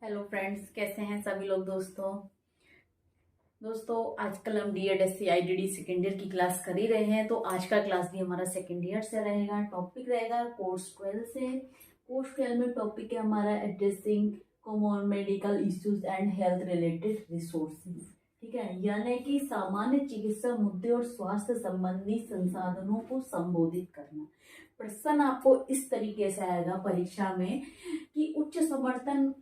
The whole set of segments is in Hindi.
हेलो फ्रेंड्स, कैसे हैं सभी लोग। दोस्तों आजकल हम डीएड आईडीडी सेकेंड ईयर की क्लास कर ही रहे हैं। तो आज का क्लास भी हमारा सेकेंड ईयर से रहेगा। टॉपिक रहेगा कोर्स 12 से। कोर्स 12 में टॉपिक है हमारा addressing common medical issues and health related resources. ठीक है, यानी कि सामान्य चिकित्सा मुद्दे और स्वास्थ्य संबंधी संसाधनों को संबोधित करना। प्रश्न आपको इस तरीके से आएगा परीक्षा में कि उच्च समर्थन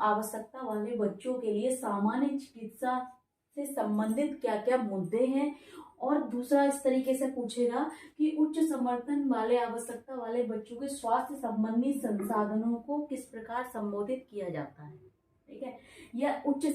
आवश्यकता वाले बच्चों के लिए सामान्य चिकित्सा से संबंधित क्या क्या मुद्दे हैं। और दूसरा इस तरीके से पूछेगा कि उच्च समर्थन वाले आवश्यकता वाले बच्चों के स्वास्थ्य संबंधी संसाधनों को किस प्रकार संबोधित किया जाता है। ठीक है, या उच्च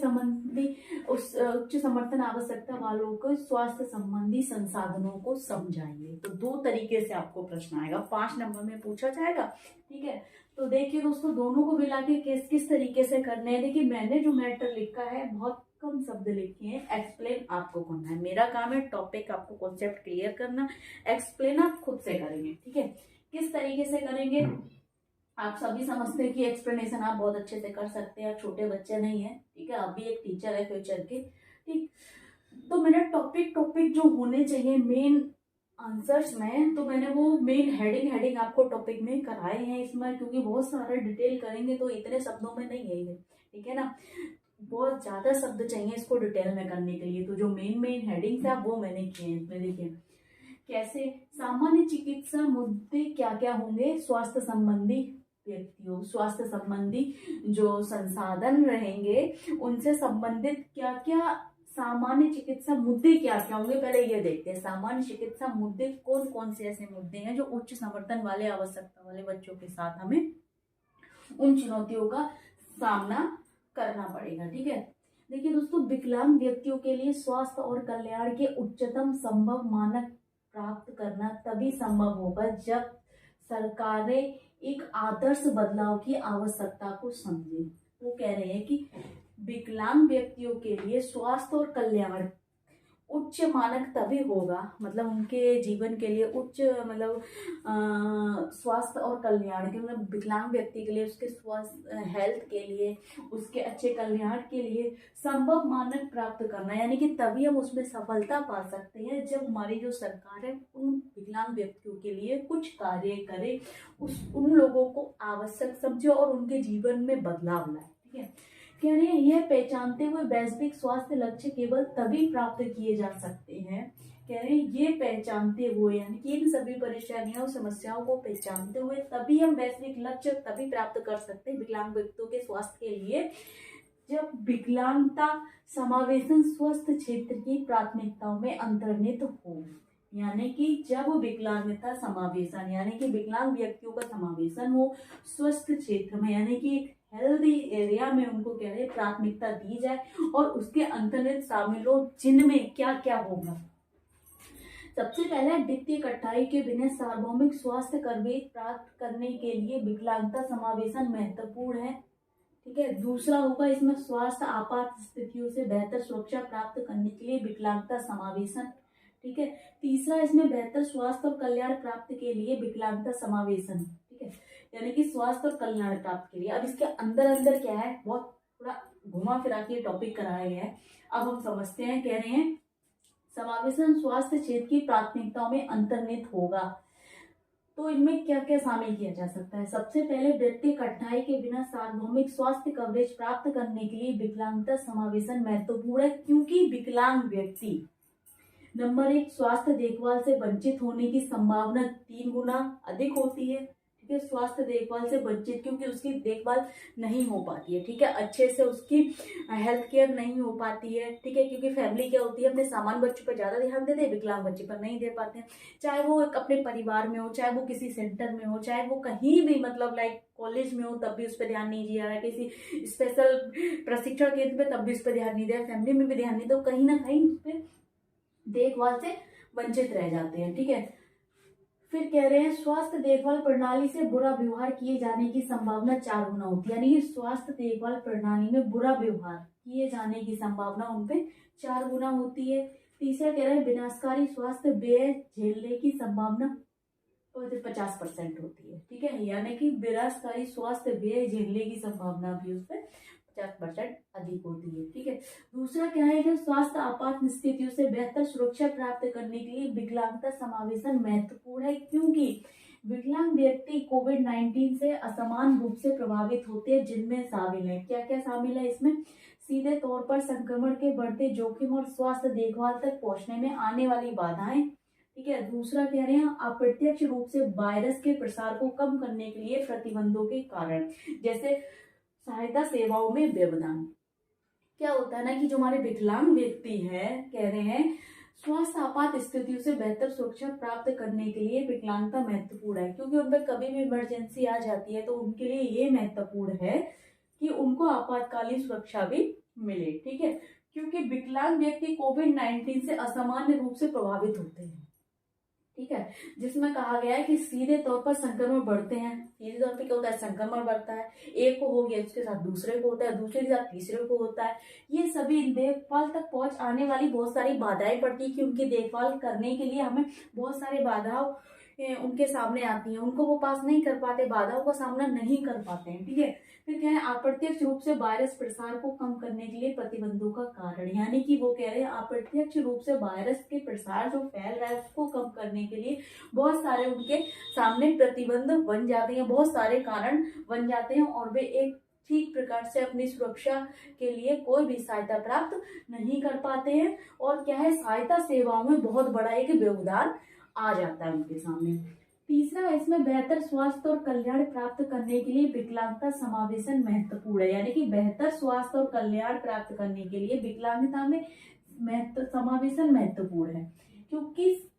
समर्थन आवश्यकता वालों को स्वास्थ्य संबंधी संसाधनों को समझाइए। तो दो तरीके से आपको प्रश्न आएगा, 5 नंबर में पूछा जाएगा। ठीक है, तो देखिए दोस्तों, दोनों को मिला के किस किस तरीके से करने हैं। देखिए मैंने जो मैटर लिखा है बहुत कम शब्द लिखे हैं, एक्सप्लेन आपको करना है। मेरा काम है टॉपिक आपको कॉन्सेप्ट क्लियर करना, एक्सप्लेन आप खुद से करेंगे। ठीक है, किस तरीके से करेंगे आप सभी समझते हैं कि एक्सप्लेनेशन आप बहुत अच्छे से कर सकते हैं। छोटे बच्चे नहीं है, ठीक है, आप भी एक टीचर है फ्यूचर के। ठीक, तो मेरा टॉपिक टॉपिक जो होने चाहिए मेन आंसर्स में, तो मैंने वो मेन हेडिंग आपको टॉपिक में कराए हैं इसमें, क्योंकि बहुत सारा डिटेल करेंगे तो इतने शब्दों में नहीं है ये। ठीक है ना, बहुत ज्यादा शब्द चाहिए इसको डिटेल में करने के लिए। तो जो मेन मेन हेडिंग्स है वो मैंने किए हैं इसमें। देखिए कैसे सामान्य चिकित्सा मुद्दे क्या क्या होंगे, स्वास्थ्य संबंधी व्यक्तियों, स्वास्थ्य संबंधी जो संसाधन रहेंगे उनसे संबंधित क्या क्या सामान्य चिकित्सा मुद्दे क्या क्या होंगे। पहले ये देखते हैं सामान्य चिकित्सा मुद्दे कौन कौन से ऐसे मुद्दे हैं जो उच्च समर्थन वाले आवश्यकता वाले बच्चों के साथ हमें उन चुनौतियों का सामना करना पड़ेगा। ठीक है, देखिए दोस्तों, विकलांग व्यक्तियों के लिए स्वास्थ्य और कल्याण के उच्चतम संभव मानक प्राप्त करना तभी संभव होगा जब सरकारें एक आदर्श बदलाव की आवश्यकता को समझे। वो कह रहे हैं कि विकलांग व्यक्तियों के लिए स्वास्थ्य और कल्याण उच्च मानक तभी होगा, मतलब उनके जीवन के लिए उच्च मतलब स्वास्थ्य और कल्याण के, मतलब विकलांग व्यक्ति के लिए उसके स्वास्थ्य हेल्थ के लिए उसके अच्छे कल्याण के लिए संभव मानक प्राप्त करना, यानी कि तभी हम उसमें सफलता पा सकते हैं जब हमारी जो सरकार है उन विकलांग व्यक्तियों के लिए कुछ कार्य करे, उन लोगों को आवश्यक समझे और उनके जीवन में बदलाव लाए। ठीक है, कह रहे हैं यह पहचानते हुए वैश्विक स्वास्थ्य लक्ष्य केवल तभी प्राप्त किए जा सकते हैं। कह रहे हैं ये पहचानते हुए, यानी कि इन सभी परेशानियों समस्याओं को पहचानते हुए तभी हम वैश्विक लक्ष्य तभी प्राप्त कर सकते हैं विकलांग व्यक्तियों के स्वास्थ्य के लिए जब विकलांगता समावेशन स्वस्थ क्षेत्र की प्राथमिकताओं में अंतर्निहित हो। यानी कि जब विकलांगता समावेशन, यानी कि विकलांग व्यक्तियों का समावेशन हो स्वस्थ क्षेत्र में, यानी कि हेल्दी एरिया में, उनको कह रहे प्राथमिकता दी जाए और उसके अंतर्निहित शामिल हो, जिनमें क्या क्या होगा। सबसे पहले वित्तीय कठिनाई के बिना सार्वभौमिक स्वास्थ्य कवरेज प्राप्त करने के लिए विकलांगता समावेशन महत्वपूर्ण है। ठीक है, दूसरा होगा इसमें स्वास्थ्य आपात स्थितियों से बेहतर सुरक्षा प्राप्त करने के लिए विकलांगता समावेशन। ठीक है, तीसरा इसमें बेहतर स्वास्थ्य और कल्याण प्राप्त के लिए विकलांगता समावेशन। ठीक है, यानी कि स्वास्थ्य और कल्याण प्राप्त के लिए। अब इसके अंदर अंदर क्या है, बहुत थोड़ा घुमा फिरा के टॉपिक कराया गया है। अब हम समझते हैं, कह रहे हैं समावेशन स्वास्थ्य क्षेत्र की प्राथमिकताओं में अंतर्निहित होगा। तो इनमें क्या क्या शामिल किया जा सकता है। सबसे पहले व्यक्ति कठिनाई के बिना सार्वभौमिक स्वास्थ्य कवरेज प्राप्त करने के लिए विकलांगता समावेशन महत्वपूर्ण है, क्योंकि विकलांग व्यक्ति नंबर 1 स्वास्थ्य देखभाल से वंचित होने की संभावना 3 गुना अधिक होती है। ठीक है, स्वास्थ्य देखभाल से वंचित क्योंकि उसकी देखभाल नहीं हो पाती है। ठीक है, अच्छे से उसकी हेल्थ केयर नहीं हो पाती है। ठीक है, क्योंकि फैमिली क्या होती है अपने सामान्य बच्चों पर ज्यादा ध्यान देते हैं, विकलांग बच्चे पर नहीं दे पाते हैं। चाहे वो अपने परिवार में हो, चाहे वो किसी सेंटर में हो, चाहे वो कहीं भी मतलब लाइक कॉलेज में हो, तब भी उस पर ध्यान नहीं दिया है, किसी स्पेशल प्रशिक्षण केंद्र पे तब भी उस पर ध्यान नहीं दिया, फैमिली में भी ध्यान नहीं, तो कहीं ना कहीं उस पर देखभाल से वंचित रह जाते हैं। ठीक है, फिर कह रहे हैं स्वास्थ्य देखभाल प्रणाली से बुरा व्यवहार किए जाने की संभावना 4 गुना होती है, यानी कि स्वास्थ्य देखभाल प्रणाली में बुरा व्यवहार किए जाने की संभावना उनपे 4 गुना होती है। तीसरा कह रहे हैं विनाशकारी स्वास्थ्य व्यय झेलने की संभावना 50% होती है, ठीक है। यानी कि बेरोजगारी स्वास्थ्य व्यय झेलने की संभावना भी उसमें 50% अधिक होती है, ठीक है। दूसरा क्या है कि स्वास्थ्य आपात स्थितियों से बेहतर सुरक्षा प्राप्त करने के लिए विकलांगता समावेशन महत्वपूर्ण है, क्योंकि विकलांग व्यक्ति कोविड-19 से असमान रूप से प्रभावित होते हैं, जिनमें शामिल है, क्या क्या शामिल है इसमें, सीधे तौर पर संक्रमण के बढ़ते जोखिम और स्वास्थ्य देखभाल तक पहुंचने में आने वाली बाधाएं, ठीक है। दूसरा कह रहे हैं अप्रत्यक्ष रूप से वायरस के प्रसार को कम करने के लिए प्रतिबंधों के कारण, जैसे सहायता सेवाओं में व्यवधान। क्या होता है ना कि जो हमारे विकलांग व्यक्ति है, कह रहे हैं स्वास्थ्य आपात स्थितियों से बेहतर सुरक्षा प्राप्त करने के लिए विकलांगता महत्वपूर्ण है, क्योंकि उन पर कभी भी इमरजेंसी आ जाती है, तो उनके लिए ये महत्वपूर्ण है कि उनको आपातकालीन सुरक्षा भी मिले, ठीक है। क्योंकि विकलांग व्यक्ति कोविड-19 से असामान्य रूप से प्रभावित होते हैं, ठीक है, जिसमें कहा गया है कि सीधे तौर पर संक्रमण बढ़ते हैं। सीधे तौर पे क्या होता है, संक्रमण बढ़ता है, एक को हो गया उसके साथ दूसरे को होता है, दूसरे के साथ तीसरे को होता है। ये सभी देखभाल तक पहुंच आने वाली बहुत सारी बाधाएं पड़ती है कि उनकी देखभाल करने के लिए हमें बहुत सारे बाधाओं उनके सामने आती हैं, उनको वो पास नहीं कर पाते, बाधाओं का सामना नहीं कर पाते हैं, ठीक है। फिर क्या है अप्रत्यक्ष रूप से वायरस प्रसार को कम करने के लिए प्रतिबंधों का कारण, यानी कि वो कह रहे हैं अप्रत्यक्ष रूप से वायरस के प्रसार जो फैल रहा है उसको कम करने के लिए बहुत सारे उनके सामने प्रतिबंध बन जाते हैं, बहुत सारे कारण बन जाते हैं, और वे एक ठीक प्रकार से अपनी सुरक्षा के लिए कोई भी सहायता प्राप्त नहीं कर पाते हैं। और क्या है सहायता सेवाओं में बहुत बड़ा एक व्यवधान आ जाता है उनके सामने। तीसरा इसमें बेहतर स्वास्थ्य और कल्याण प्राप्त करने के लिए विकलांगता समावेशन महत्वपूर्ण है, यानी कि बेहतर स्वास्थ्य और कल्याण प्राप्त करने के लिए विकलांगता में समावेशन महत्वपूर्ण है, क्योंकि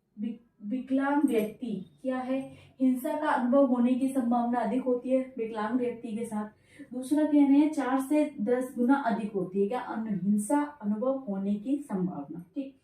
विकलांग व्यक्ति क्या है हिंसा का अनुभव होने की संभावना अधिक होती है विकलांग व्यक्ति के साथ। दूसरा कह रहे हैं 4 से 10 गुना अधिक होती है क्या हिंसा अनुभव होने की संभावना, ठीक।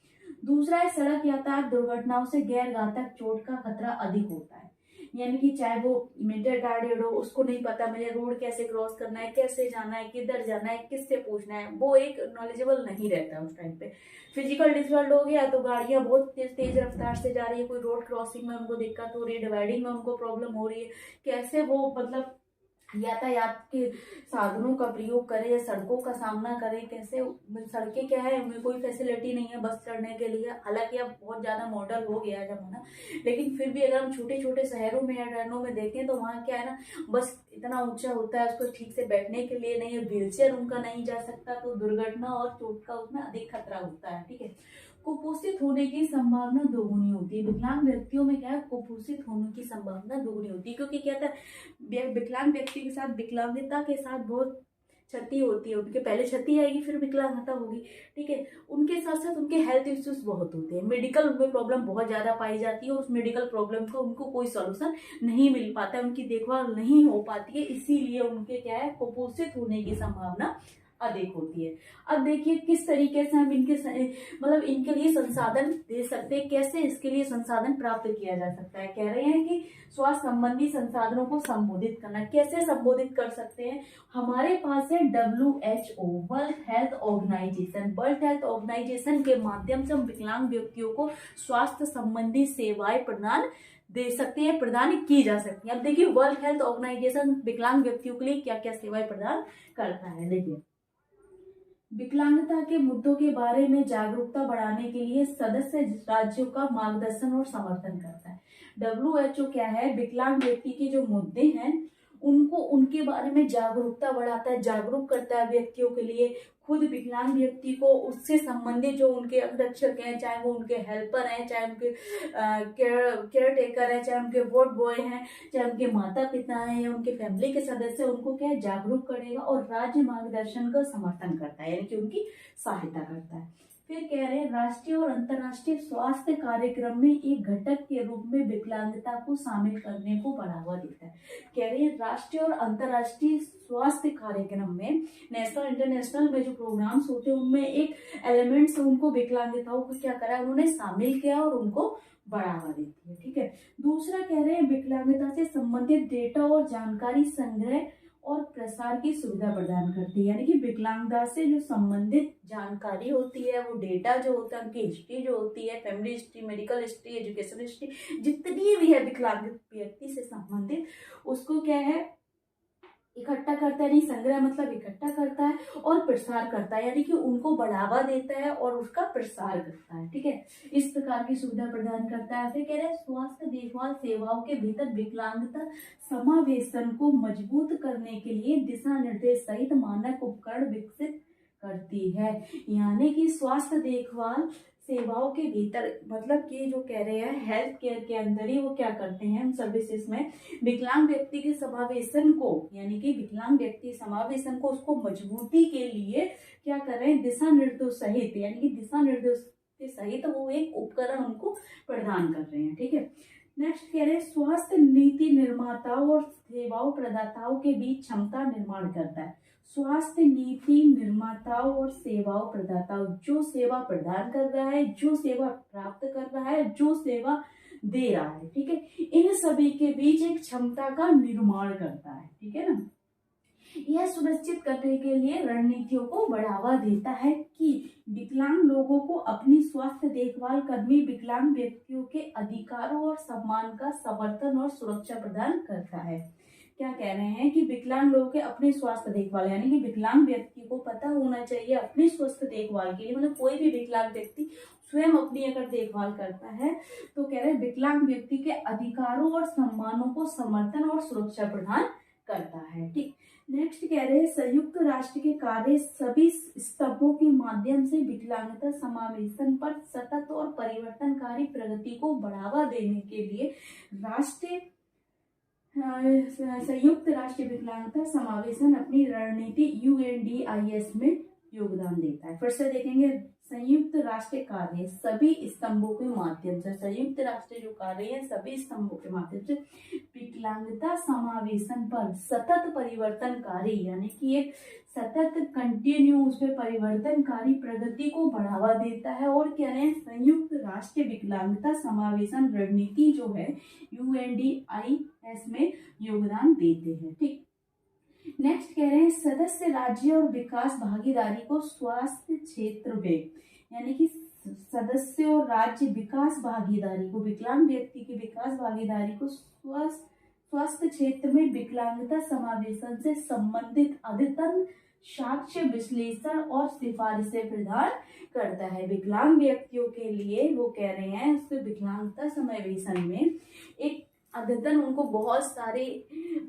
दूसरा है सड़क यातायात दुर्घटनाओं से गैर घातक चोट का खतरा अधिक होता है, यानी कि चाहे वो रिटायर्ड हो, उसको नहीं पता मुझे रोड कैसे क्रॉस करना है, कैसे जाना है, किधर जाना है, किससे पूछना है, वो एक नॉलेजेबल नहीं रहता उस टाइम पे। फिजिकल डिसऑर्डर हो गया तो गाड़ियां बहुत तेज रफ्तार से जा रही है, कोई रोड क्रॉसिंग में उनको दिक्कत हो रही है, डिवाइडिंग में उनको प्रॉब्लम हो रही है, कैसे वो मतलब यातायात के साधनों का प्रयोग करें या सड़कों का सामना करें, कैसे सड़कें क्या है उनमें कोई फैसिलिटी नहीं है बस चढ़ने के लिए, हालांकि अब बहुत ज़्यादा मॉडल हो गया है जमाना, लेकिन फिर भी अगर हम छोटे छोटे शहरों में या टर्नों में देखें तो वहाँ क्या है ना बस इतना ऊंचा होता है उसको ठीक से बैठने के लिए नहीं है, व्हीलचेयर उनका नहीं जा सकता, तो दुर्घटना और चोट का उसमें अधिक खतरा होता है, ठीक है। कुपोषित होने की संभावना दोगुनी होती है, विकलांग व्यक्तियों में क्या है कुपोषित होने की संभावना दोगुनी होती है, क्योंकि क्या था विकलांग व्यक्ति के साथ विकलांगता के साथ बहुत क्षति होती है, उनके पहले क्षति आएगी फिर विकलांगता होगी, ठीक है। उनके साथ साथ उनके हेल्थ इश्यूज बहुत होते हैं, मेडिकल उनमें प्रॉब्लम बहुत ज्यादा पाई जाती है, उस मेडिकल प्रॉब्लम का उनको कोई सॉल्यूशन नहीं मिल पाता है, उनकी देखभाल नहीं हो पाती है, इसीलिए उनके क्या है कुपोषित होने की संभावना अधिक होती है। अब देखिए किस तरीके से हम इनके मतलब इनके लिए संसाधन दे सकते हैं, कैसे इसके लिए संसाधन प्राप्त किया जा सकता है। कह रहे हैं कि स्वास्थ्य संबंधी संसाधनों को संबोधित करना, कैसे संबोधित कर सकते हैं, हमारे पास है WHO world health organization, world health organization के माध्यम से हम विकलांग व्यक्तियों को स्वास्थ्य संबंधी सेवाएं प्रदान दे सकते हैं, प्रदान की जा सकती है। अब देखिए वर्ल्ड हेल्थ ऑर्गेनाइजेशन विकलांग व्यक्तियों के लिए क्या क्या सेवाएं प्रदान करता है। देखिए विकलांगता के मुद्दों के बारे में जागरूकता बढ़ाने के लिए सदस्य राज्यों का मार्गदर्शन और समर्थन करता है। WHO क्या है विकलांग व्यक्ति के जो मुद्दे हैं उनको उनके बारे में जागरूकता बढ़ाता है, जागरूक करता है व्यक्तियों के लिए, खुद विकलांग व्यक्ति को उससे संबंधित जो उनके अंगरक्षक हैं, चाहे वो उनके हेल्पर हैं, चाहे उनके केयर टेकर हैं, चाहे उनके वार्ड बॉय हैं, चाहे उनके माता पिता हैं या उनके फैमिली के सदस्य, उनको क्या है जागरूक करेगा और राज्य मार्गदर्शन का समर्थन करता है, यानी कि उनकी सहायता करता है। फिर कह रहे हैं राष्ट्रीय और अंतर्राष्ट्रीय स्वास्थ्य कार्यक्रम में एक घटक के रूप में विकलांगता को शामिल करने को बढ़ावा देता है। कह रहे हैं राष्ट्रीय और अंतर्राष्ट्रीय स्वास्थ्य कार्यक्रम में नेशनल इंटरनेशनल में जो प्रोग्राम्स होते हैं उनमें एक एलिमेंट से उनको विकलांगताओं को क्या करा उन्होंने शामिल किया और उनको बढ़ावा देती है, ठीक है। दूसरा कह रहे हैं विकलांगता से संबंधित डेटा और जानकारी संग्रह और प्रसार की सुविधा प्रदान करती है। यानी कि विकलांगता से जो संबंधित जानकारी होती है, वो डेटा जो होता है, उनकी हिस्ट्री जो होती है, family history, medical history, education history, जितनी भी है विकलांगित व्यक्ति से संबंधित, उसको क्या है इकट्ठा करता है, नहीं संग्रह मतलब इकट्ठा करता है और प्रसार करता है, यानी कि उनको बढ़ावा देता है और उसका प्रसार करता है। ठीक है, इस प्रकार की सुविधा प्रदान करता है। फिर कह रहे हैं स्वास्थ्य देखभाल सेवाओं के भीतर विकलांगता समावेशन को मजबूत करने के लिए दिशा निर्देश सहित मानक उपकरण विकसित करती है। यानी कि स्वास्थ्य देखभाल सेवाओं के भीतर मतलब कि जो कह रहे हैं हेल्थ केयर के अंदर ही वो क्या करते हैं सर्विसेज में विकलांग व्यक्ति के समावेशन को, यानी कि विकलांग व्यक्ति समावेशन को उसको मजबूती के लिए क्या कर रहे हैं दिशा निर्देश सहित, यानी कि दिशा निर्देश के सहित वो एक उपकरण उनको प्रदान कर रहे हैं। ठीक है, नेक्स्ट कह रहे हैं स्वास्थ्य नीति निर्माताओं और सेवाओं प्रदाताओं के बीच क्षमता निर्माण करता है। स्वास्थ्य नीति निर्माताओं और सेवाओं प्रदाताओं, जो सेवा प्रदान कर रहा है, जो सेवा प्राप्त कर रहा है, जो सेवा दे रहा है, ठीक है, इन सभी के बीच एक क्षमता का निर्माण करता है। ठीक है ना, यह सुनिश्चित करने के लिए रणनीतियों को बढ़ावा देता है कि विकलांग लोगों को अपनी स्वास्थ्य देखभाल कर्मी विकलांग व्यक्तियों के अधिकारों और सम्मान का समर्थन और सुरक्षा प्रदान करता है। क्या कह रहे हैं कि विकलांग लोगों के अपनी स्वास्थ्य देखभाल, यानी कि विकलांग व्यक्ति को पता होना चाहिए अपनी स्वास्थ्य देखभाल के लिए, मतलब कोई भी विकलांग व्यक्ति स्वयं अपनी अगर देखभाल करता है तो कह रहे हैं विकलांग व्यक्ति के अधिकारों और सम्मानों को समर्थन और सुरक्षा प्रदान करता है। ठीक, नेक्स्ट कह रहे हैं संयुक्त राष्ट्र के कार्य सभी स्तंभों के माध्यम से विकलांगता समावेशन पर सतत और परिवर्तनकारी प्रगति को बढ़ावा देने के लिए राष्ट्रीय संयुक्त राष्ट्र विकलांगता समावेशन अपनी रणनीति UNDIS में योगदान देता है। फिर से देखेंगे संयुक्त राष्ट्र कार्य सभी स्तंभों के माध्यम से, संयुक्त राष्ट्र जो कार्य है सभी स्तंभों के माध्यम से विकलांगता समावेशन पर सतत परिवर्तनकारी, यानी कि एक सतत कंटिन्यू उस पर परिवर्तनकारी प्रगति को बढ़ावा देता है। और क्या है संयुक्त राष्ट्र विकलांगता समावेशन रणनीति जो है UNDIS में योगदान देते हैं। ठीक, नेक्स्ट कह रहे हैं सदस्य राज्य और विकास भागीदारी को स्वास्थ्य क्षेत्र में, यानी कि सदस्य और राज्य विकास भागीदारी को, विकलांग व्यक्ति की विकास भागीदारी को स्वास्थ्य क्षेत्र में विकलांगता समावेशन से संबंधित अद्यतन साक्ष्य विश्लेषण और सिफारिशें प्रदान करता है। विकलांग व्यक्तियों के लिए वो कह रहे हैं उसके विकलांगता समावेशन में एक अद्यतन उनको बहुत सारे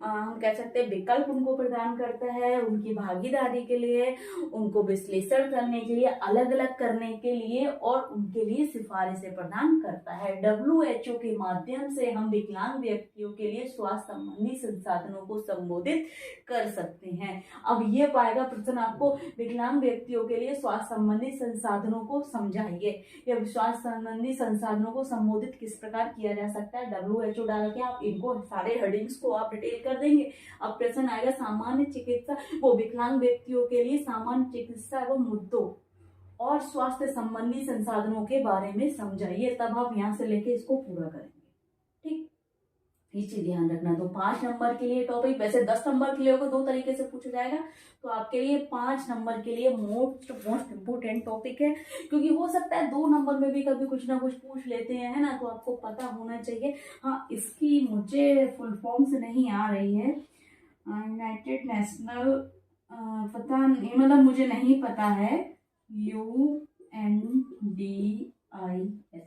हम कह सकते हैं विकल्प उनको प्रदान करता है, उनकी भागीदारी के लिए, उनको विश्लेषण करने के लिए, अलग अलग करने के लिए और उनके लिए सिफारिशें प्रदान करता है। WHO के माध्यम से हम विकलांग व्यक्तियों के लिए स्वास्थ्य संबंधी संसाधनों को संबोधित कर सकते हैं। अब ये पाएगा प्रश्न आपको विकलांग व्यक्तियों के लिए स्वास्थ्य संबंधी संसाधनों को समझाइए, या स्वास्थ्य संबंधी संसाधनों को संबोधित किस प्रकार किया जा सकता है। WHO डाल के आप इनको सारे हेडिंग्स को आप डिटेल कर देंगे। अब प्रश्न आएगा सामान्य चिकित्सा, वो विकलांग व्यक्तियों के लिए सामान्य चिकित्सा एवं मुद्दों और स्वास्थ्य संबंधी संसाधनों के बारे में समझाइए, तब आप यहाँ से लेके इसको पूरा करेंगे। ठीक, ये चीज ध्यान रखना। तो 5 नंबर के लिए टॉपिक, वैसे 10 नंबर के लिए होगा 2 तरीके से पूछा जाएगा, तो आपके लिए 5 नंबर के लिए मोस्ट इम्पोर्टेंट टॉपिक है, क्योंकि हो सकता है 2 नंबर में भी कभी कुछ ना कुछ पूछ लेते हैं, है ना, तो आपको पता होना चाहिए। हाँ, इसकी मुझे फुल फॉर्म से नहीं आ रही है, यूनाइटेड नेशनल पता नहीं, मतलब मुझे नहीं पता है, UNDIS।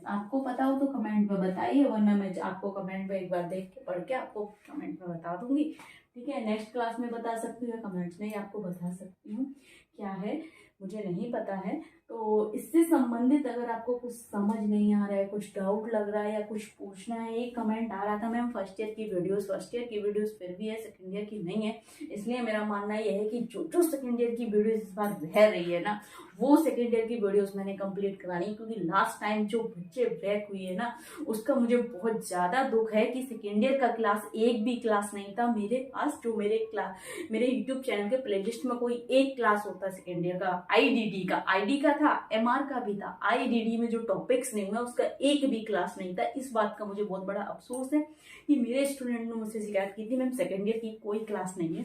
आपको पता हो तो कमेंट में बताइए, वरना मैं आपको कमेंट में एक बार देख के पढ़ के आपको कमेंट में बता दूंगी। ठीक है, नेक्स्ट क्लास में बता सकती हूँ, कमेंट्स में ही आपको बता सकती हूँ क्या है, मुझे नहीं पता है। तो इससे संबंधित अगर आपको कुछ समझ नहीं आ रहा है, कुछ डाउट लग रहा है या कुछ पूछना है, एक कमेंट आ रहा था मैम फर्स्ट ईयर की वीडियोस फिर भी है, सेकंड ईयर की नहीं है, इसलिए मेरा मानना यह है कि जो सेकंड ईयर की वीडियोस इस बार रह रही है ना, वो सेकंड ईयर की वीडियोस मैंने कंप्लीट करानी, क्योंकि लास्ट टाइम जो बच्चे बैक हुई है ना, उसका मुझे बहुत ज़्यादा दुख है कि सेकेंड ईयर का क्लास एक भी क्लास नहीं था मेरे पास, जो मेरे यूट्यूब चैनल के प्लेलिस्ट में कोई एक क्लास होता सेकेंड ईयर का, आईडी का था, MR का भी था, IDD में जो टॉपिक्स नहीं हुआ उसका एक भी क्लास नहीं था। इस बात का मुझे बहुत बड़ा अफसोस है कि मेरे स्टूडेंट ने मुझसे शिकायत की थी मैम सेकेंड ईयर की कोई क्लास नहीं है,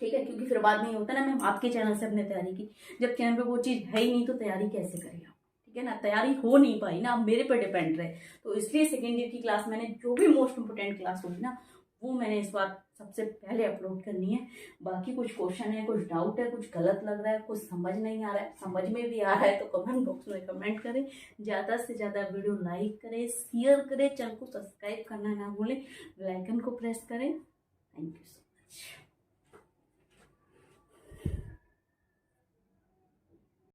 ठीक है, क्योंकि फिर बाद में ये होता है ना, मैम आपके चैनल से अपने तैयारी की, जब चैनल पे वो चीज़ है ही नहीं तो तैयारी कैसे करें आप, ठीक है ना, तैयारी हो नहीं पाई ना, अब मेरे पर डिपेंड रहे। तो इसलिए सेकेंड ईयर की क्लास मैंने जो भी मोस्ट इंपोर्टेंट क्लास होगी ना, वो मैंने इस बार सबसे पहले अपलोड करनी है। बाकी कुछ क्वेश्चन है, कुछ डाउट है, कुछ गलत लग रहा है, कुछ समझ नहीं आ रहा है, समझ में भी आ रहा है तो कमेंट बॉक्स में कमेंट करें, ज़्यादा से ज़्यादा वीडियो लाइक करें, शेयर करें, चैनल को सब्सक्राइब करना ना भूलें, बेल आइकन को प्रेस करें। Thank you so much.